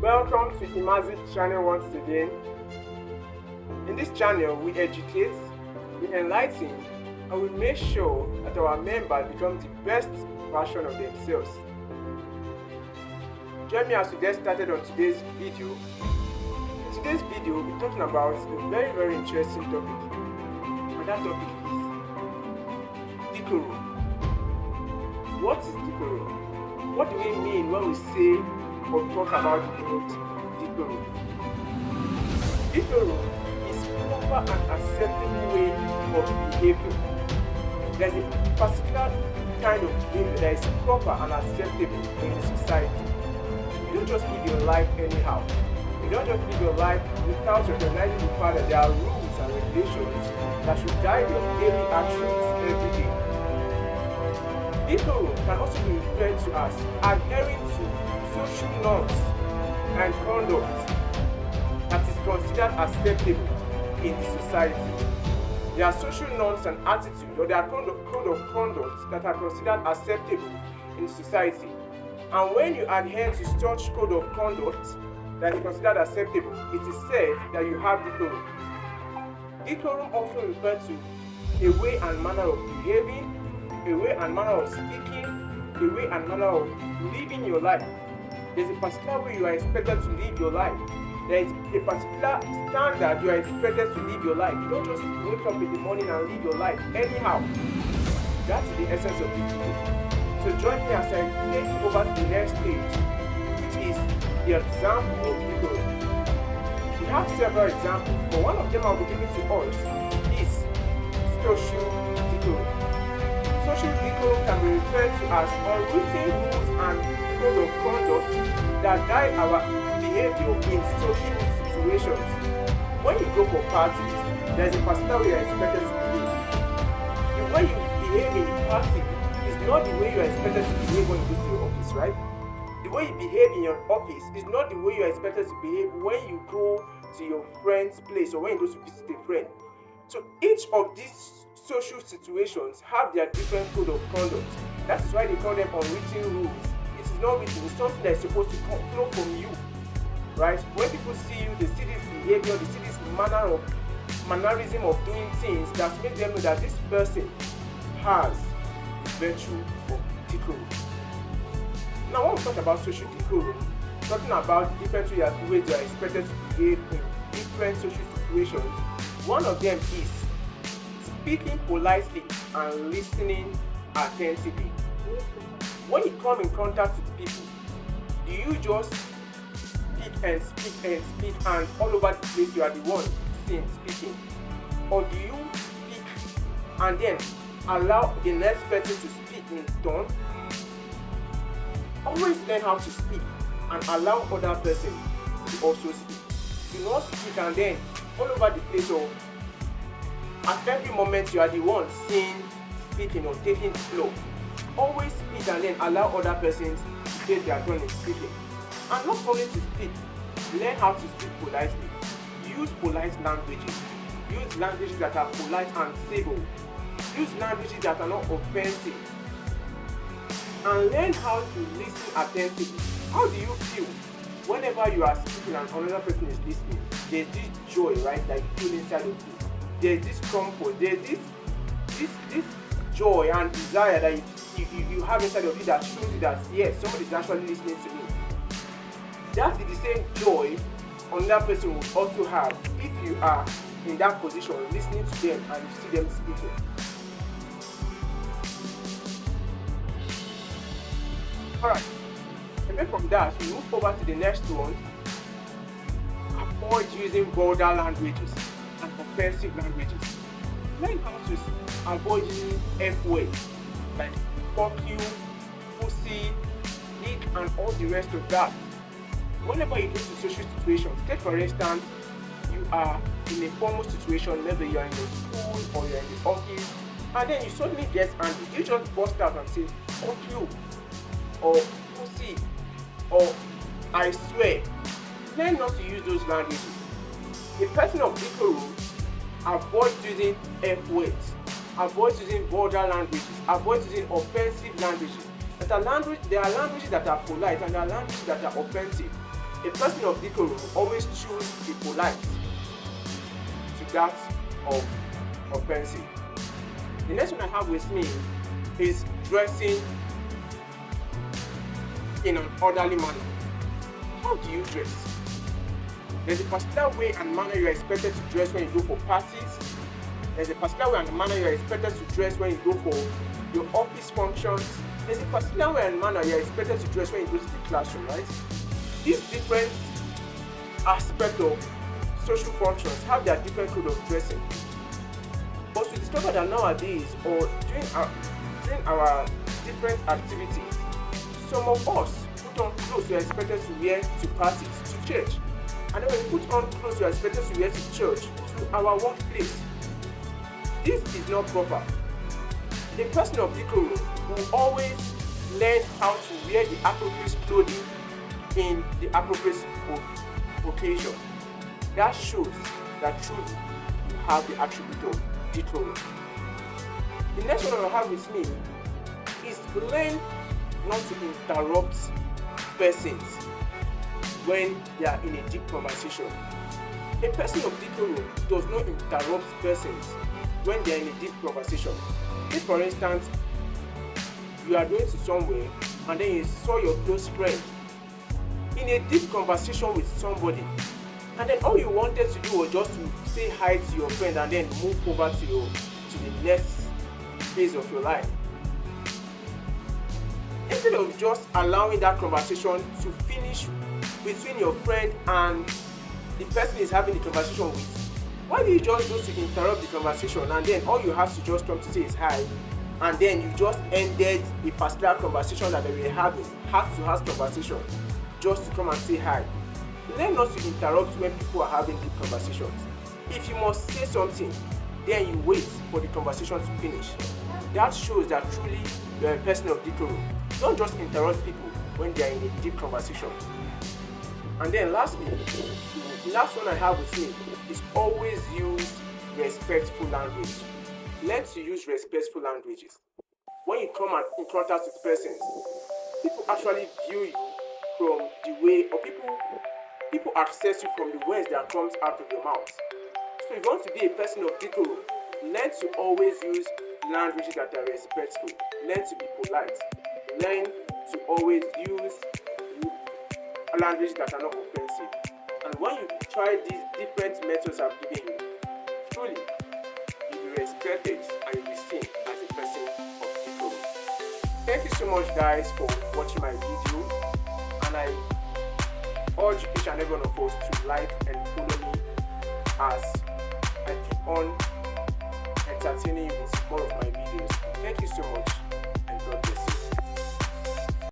Welcome to Emma-Saac channel once again. In this channel, we educate, we enlighten, and we make sure that our members become the best version of themselves. Join me as we get started on today's video. In today's video, we're talking about a very interesting topic, and that topic is DECORUM. What is DECORUM? What do we mean when we say or talk about DECORUM? DECORUM is proper and acceptable way of behavior. There's a particular kind of behavior that is proper and acceptable in society. You don't just live your life anyhow. You don't just live your life without recognizing the fact that there are rules and regulations that should guide your daily actions every day. DECORUM can also be referred to as adhering to social norms and conduct that is considered acceptable in the society. There are social norms and attitudes, or there are code of conduct that are considered acceptable in society. And when you adhere to such code of conduct that is considered acceptable, it is said that you have DECORUM. DECORUM also refers to a way and manner of behaving, a way and manner of speaking, a way and manner of living your life. There's a particular way you are expected to live your life. There is a particular standard you are expected to live your life. You don't just wake up in the morning and live your life anyhow. That's the essence of DECORUM. So join me as I take you over to the next stage, which is the example of DECORUM. We have several examples, but one of them I will be giving to us is social DECORUM. Social DECORUM can be referred to as unwritten rules and code of conduct that guide our behavior in social situations. When you go for parties, there is a particular way you are expected to behave. The way you behave in the party is not the way you are expected to behave when you go to your office, right? The way you behave in your office is not the way you are expected to behave when you go to your friend's place or when you go to visit a friend. So each of these social situations have their different code of conduct. That is why they call them unwritten rules. It is not written, it's something that is supposed to flow from you, right? When people see you, they see this behavior, they see this mannerism of doing things that make them know that this person has the virtue of DECORUM. Now, when we talk about social DECORUM, talking about different ways you are expected to behave in different social situations, one of them is speaking politely and listening attentively. When you come in contact with people, do you just speak and all over the place you are the one speaking? Or do you speak and then allow the next person to speak in turn? Always learn how to speak and allow other person to also speak. Do not speak and then all over the place, or at every moment you are the one speaking or taking the floor. Always speak and then allow other persons to take their turn in speaking. And not only to speak, learn how to speak politely. Use polite languages. Use languages that are polite and civil. Use languages that are not offensive. And learn how to listen attentively. How do you feel whenever you are speaking and another person is listening? There's this joy, right, that you feel inside of you. There's this comfort. There's this joy and desire that you have inside of you that shows you that yes, somebody is actually listening to me. That is the same joy another person will also have if you are in that position listening to them and you see them speaking. Alright, away from that, we move over to the next one. Avoid using vulgar languages and offensive languages. Learn how to avoid using F words like fuck you, pussy, dick, and all the rest of that. Whenever you get to social situations, take for instance, you are in a formal situation, maybe you are in your school or you are in the office, and then you suddenly get angry. You just burst out and say, fuck you, or pussy, or I swear. Learn not to use those languages. A person of DECORUM avoids using F words, avoids using vulgar languages, avoids using offensive languages. There are languages that are polite and there are languages that are offensive. A person of decorum will always choose to be polite to that of offensive. The next one I have with me is dressing in an orderly manner. How do you dress? There's a particular way and manner you are expected to dress when you go for parties. There's a particular way and manner you are expected to dress when you go for your office functions. There's a particular way and manner you are expected to dress when you go to the classroom, right? These different aspects of social functions have their different code of dressing. But we discover that nowadays, or during our different activities, some of us put on clothes we are expected to wear to parties, to church. And then when we put on clothes we are expected to wear to church, to our workplace. This is not proper. A person of decorum will always learn how to wear the appropriate clothing in the appropriate occasion. That shows that truly you have the attribute of decorum. The next one I have with me is learn not to interrupt persons when they are in a deep conversation. A person of decorum does not interrupt persons when they are in a deep conversation. If, for instance, you are going to somewhere and then you saw your close friend in a deep conversation with somebody, and then all you wanted to do was just to say hi to your friend and then move over to the next phase of your life. Instead of just allowing that conversation to finish between your friend and the person is having the conversation with, why do you just go to interrupt the conversation and then all you have to just come to say is hi, and then you just ended a particular conversation that they were having, heart-to-heart conversation, just to come and say hi? Learn not to interrupt when people are having deep conversations. If you must say something, then you wait for the conversation to finish. That shows that truly you are a person of decorum. Don't just interrupt people when they are in a deep conversation. And then lastly, the last one I have with me is always use respectful language. Learn to use respectful languages. When you come in contact with persons, people actually view you from the way, or people access you from the words that comes out of your mouth. So if you want to be a person of decorum, learn to always use languages that are respectful. Learn to be polite. Learn to always use languages that are not offensive. And when you try these different methods I've given you, truly you'll be respected and you'll be seen as a person of decorum. Thank you so much, guys, for watching my video, and I urge each and every one of us to like and follow me as I keep on